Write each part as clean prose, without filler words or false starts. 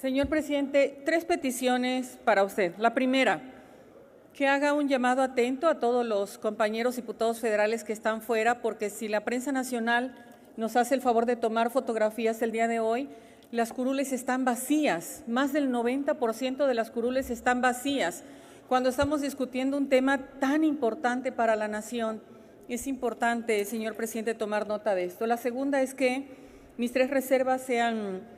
Señor presidente, 3 peticiones para usted. La primera, que haga un llamado atento a todos los compañeros diputados federales que están fuera, porque si la prensa nacional nos hace el favor de tomar fotografías el día de hoy, las curules están vacías, más del 90% de las curules están vacías. Cuando estamos discutiendo un tema tan importante para la nación, es importante, señor presidente, tomar nota de esto. La segunda es que mis 3 reservas sean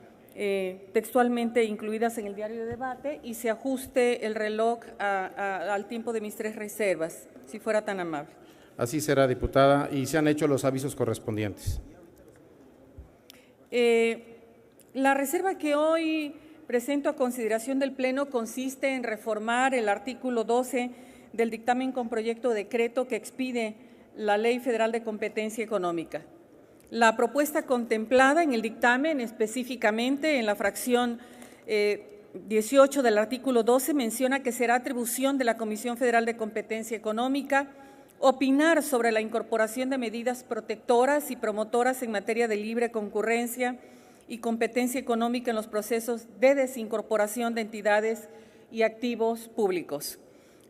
textualmente incluidas en el diario de debate y se ajuste el reloj al tiempo de mis 3 reservas, si fuera tan amable. Así será, diputada, y se han hecho los avisos correspondientes. La reserva que hoy presento a consideración del Pleno consiste en reformar el artículo 12 del dictamen con proyecto de decreto que expide la Ley Federal de Competencia Económica. La propuesta contemplada en el dictamen, específicamente en la fracción 18 del artículo 12, menciona que será atribución de la Comisión Federal de Competencia Económica opinar sobre la incorporación de medidas protectoras y promotoras en materia de libre concurrencia y competencia económica en los procesos de desincorporación de entidades y activos públicos,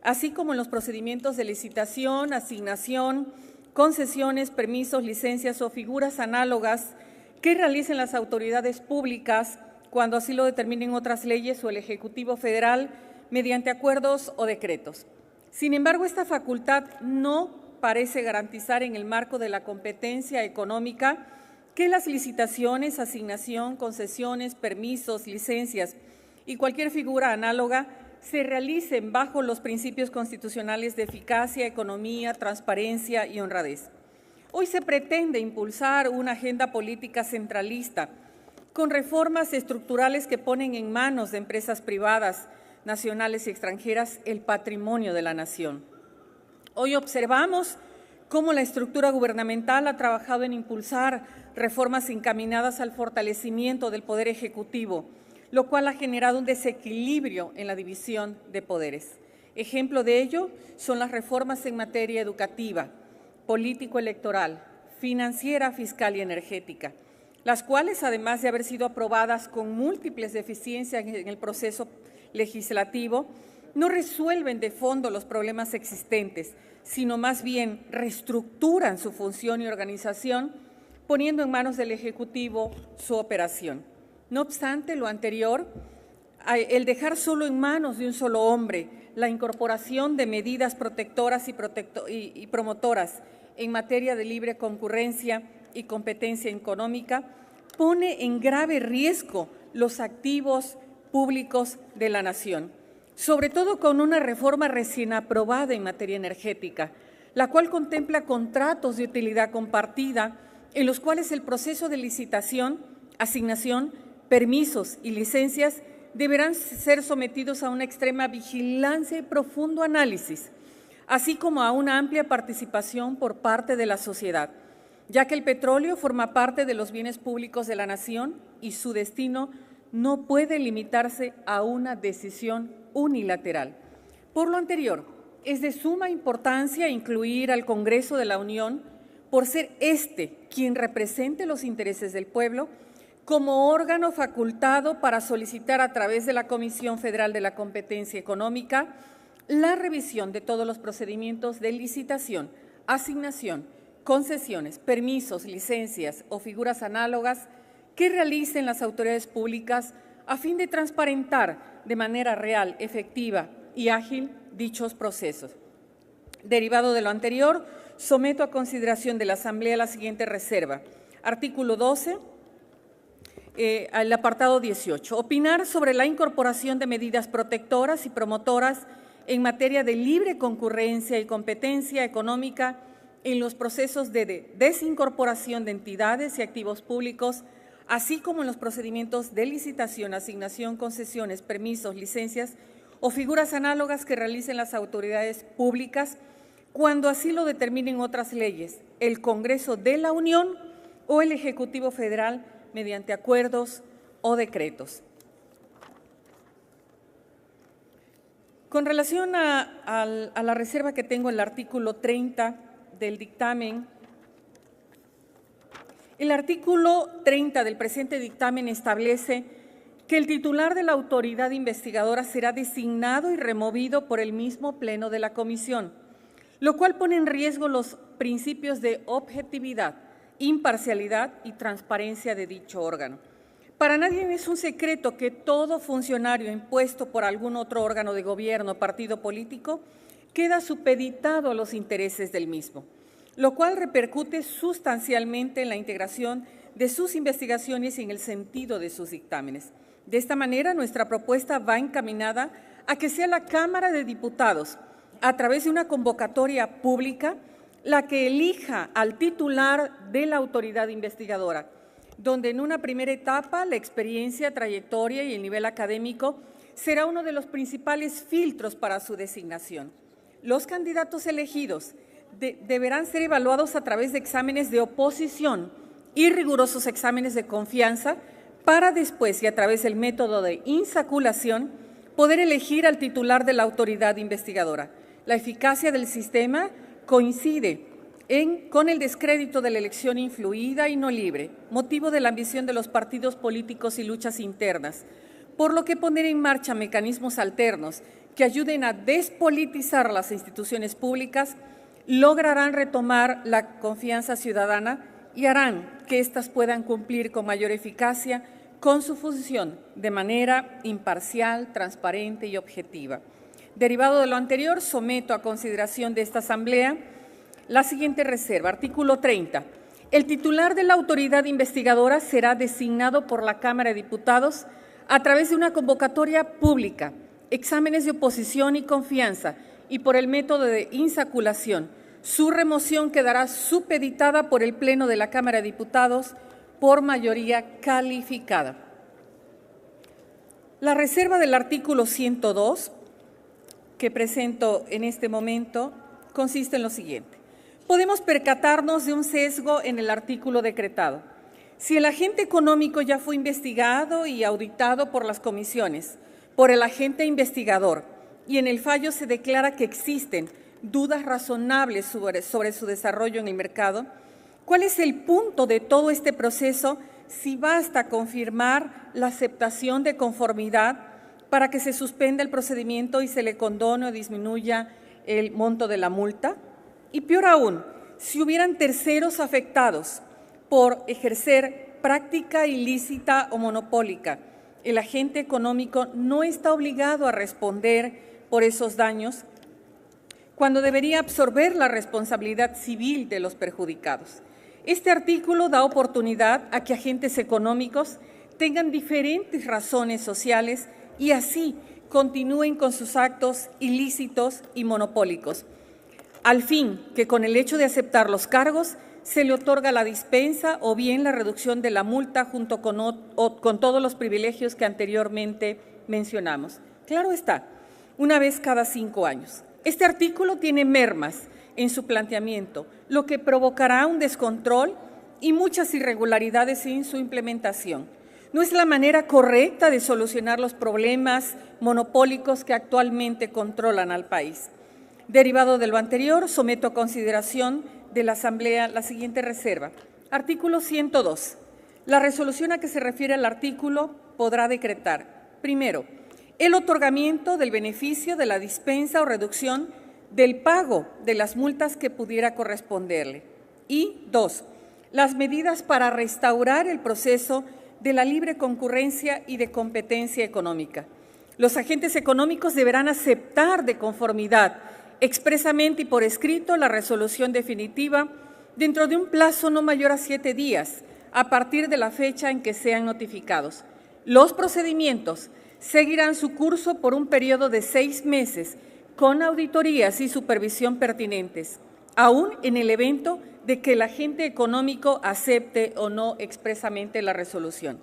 así como en los procedimientos de licitación, asignación, concesiones, permisos, licencias o figuras análogas que realicen las autoridades públicas cuando así lo determinen otras leyes o el Ejecutivo Federal mediante acuerdos o decretos. Sin embargo, esta facultad no parece garantizar en el marco de la competencia económica que las licitaciones, asignación, concesiones, permisos, licencias y cualquier figura análoga se realicen bajo los principios constitucionales de eficacia, economía, transparencia y honradez. Hoy se pretende impulsar una agenda política centralista con reformas estructurales que ponen en manos de empresas privadas, nacionales y extranjeras el patrimonio de la nación. Hoy observamos cómo la estructura gubernamental ha trabajado en impulsar reformas encaminadas al fortalecimiento del Poder Ejecutivo, lo cual ha generado un desequilibrio en la división de poderes. Ejemplo de ello son las reformas en materia educativa, político-electoral, financiera, fiscal y energética, las cuales, además de haber sido aprobadas con múltiples deficiencias en el proceso legislativo, no resuelven de fondo los problemas existentes, sino más bien reestructuran su función y organización, poniendo en manos del Ejecutivo su operación. No obstante lo anterior, el dejar solo en manos de un solo hombre la incorporación de medidas protectoras y promotoras en materia de libre concurrencia y competencia económica pone en grave riesgo los activos públicos de la nación, sobre todo con una reforma recién aprobada en materia energética, la cual contempla contratos de utilidad compartida en los cuales el proceso de licitación, asignación, permisos y licencias deberán ser sometidos a una extrema vigilancia y profundo análisis, así como a una amplia participación por parte de la sociedad, ya que el petróleo forma parte de los bienes públicos de la nación y su destino no puede limitarse a una decisión unilateral. Por lo anterior, es de suma importancia incluir al Congreso de la Unión, por ser quien represente los intereses del pueblo, como órgano facultado para solicitar a través de la Comisión Federal de la Competencia Económica la revisión de todos los procedimientos de licitación, asignación, concesiones, permisos, licencias o figuras análogas que realicen las autoridades públicas a fin de transparentar de manera real, efectiva y ágil dichos procesos. Derivado de lo anterior, someto a consideración de la Asamblea la siguiente reserva. Artículo 12, al apartado 18. Opinar sobre la incorporación de medidas protectoras y promotoras en materia de libre concurrencia y competencia económica en los procesos de desincorporación de entidades y activos públicos, así como en los procedimientos de licitación, asignación, concesiones, permisos, licencias o figuras análogas que realicen las autoridades públicas cuando así lo determinen otras leyes, el Congreso de la Unión o el Ejecutivo Federal mediante acuerdos o decretos. Con relación a la reserva que tengo en el artículo 30 del dictamen, el artículo 30 del presente dictamen establece que el titular de la autoridad investigadora será designado y removido por el mismo pleno de la comisión, lo cual pone en riesgo los principios de objetividad, imparcialidad y transparencia de dicho órgano. Para nadie es un secreto que todo funcionario impuesto por algún otro órgano de gobierno o partido político queda supeditado a los intereses del mismo, lo cual repercute sustancialmente en la integración de sus investigaciones y en el sentido de sus dictámenes. De esta manera, nuestra propuesta va encaminada a que sea la Cámara de Diputados, a través de una convocatoria pública, la que elija al titular de la autoridad investigadora, donde en una primera etapa la experiencia, trayectoria y el nivel académico será uno de los principales filtros para su designación. Los candidatos elegidos deberán ser evaluados a través de exámenes de oposición y rigurosos exámenes de confianza para después y a través del método de insaculación poder elegir al titular de la autoridad investigadora. La eficacia del sistema coincide con el descrédito de la elección influida y no libre, motivo de la ambición de los partidos políticos y luchas internas, por lo que poner en marcha mecanismos alternos que ayuden a despolitizar las instituciones públicas lograrán retomar la confianza ciudadana y harán que éstas puedan cumplir con mayor eficacia con su función de manera imparcial, transparente y objetiva. Derivado de lo anterior, someto a consideración de esta Asamblea la siguiente reserva. Artículo 30. El titular de la autoridad investigadora será designado por la Cámara de Diputados a través de una convocatoria pública, exámenes de oposición y confianza y por el método de insaculación. Su remoción quedará supeditada por el Pleno de la Cámara de Diputados por mayoría calificada. La reserva del artículo 102 que presento en este momento consiste en lo siguiente. Podemos percatarnos de un sesgo en el artículo decretado. Si el agente económico ya fue investigado y auditado por las comisiones, por el agente investigador, y en el fallo se declara que existen dudas razonables sobre su desarrollo en el mercado, ¿cuál es el punto de todo este proceso si basta confirmar la aceptación de conformidad para que se suspenda el procedimiento y se le condone o disminuya el monto de la multa? Y peor aún, si hubieran terceros afectados por ejercer práctica ilícita o monopólica, el agente económico no está obligado a responder por esos daños cuando debería absorber la responsabilidad civil de los perjudicados. Este artículo da oportunidad a que agentes económicos tengan diferentes razones sociales y así continúen con sus actos ilícitos y monopólicos, al fin que con el hecho de aceptar los cargos se le otorga la dispensa o bien la reducción de la multa junto con todos los privilegios que anteriormente mencionamos. Claro está, una vez cada 5 años. Este artículo tiene mermas en su planteamiento, lo que provocará un descontrol y muchas irregularidades en su implementación. No es la manera correcta de solucionar los problemas monopólicos que actualmente controlan al país. Derivado de lo anterior, someto a consideración de la Asamblea la siguiente reserva. Artículo 102. La resolución a que se refiere el artículo podrá decretar, primero, el otorgamiento del beneficio de la dispensa o reducción del pago de las multas que pudiera corresponderle. Y 2, las medidas para restaurar el proceso de la libre concurrencia y de competencia económica. Los agentes económicos deberán aceptar de conformidad expresamente y por escrito la resolución definitiva dentro de un plazo no mayor a 7 días a partir de la fecha en que sean notificados. Los procedimientos seguirán su curso por un periodo de 6 meses con auditorías y supervisión pertinentes, aún en el evento de que el agente económico acepte o no expresamente la resolución.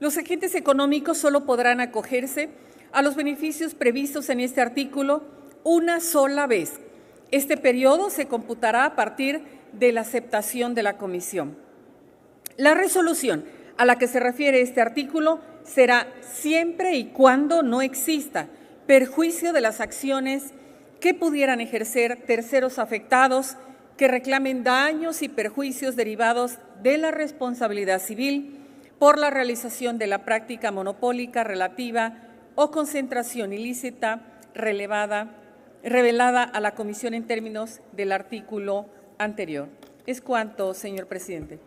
Los agentes económicos solo podrán acogerse a los beneficios previstos en este artículo una sola vez. Este periodo se computará a partir de la aceptación de la comisión. La resolución a la que se refiere este artículo será siempre y cuando no exista perjuicio de las acciones que pudieran ejercer terceros afectados que reclamen daños y perjuicios derivados de la responsabilidad civil por la realización de la práctica monopólica relativa o concentración ilícita revelada a la Comisión en términos del artículo anterior. Es cuanto, señor presidente.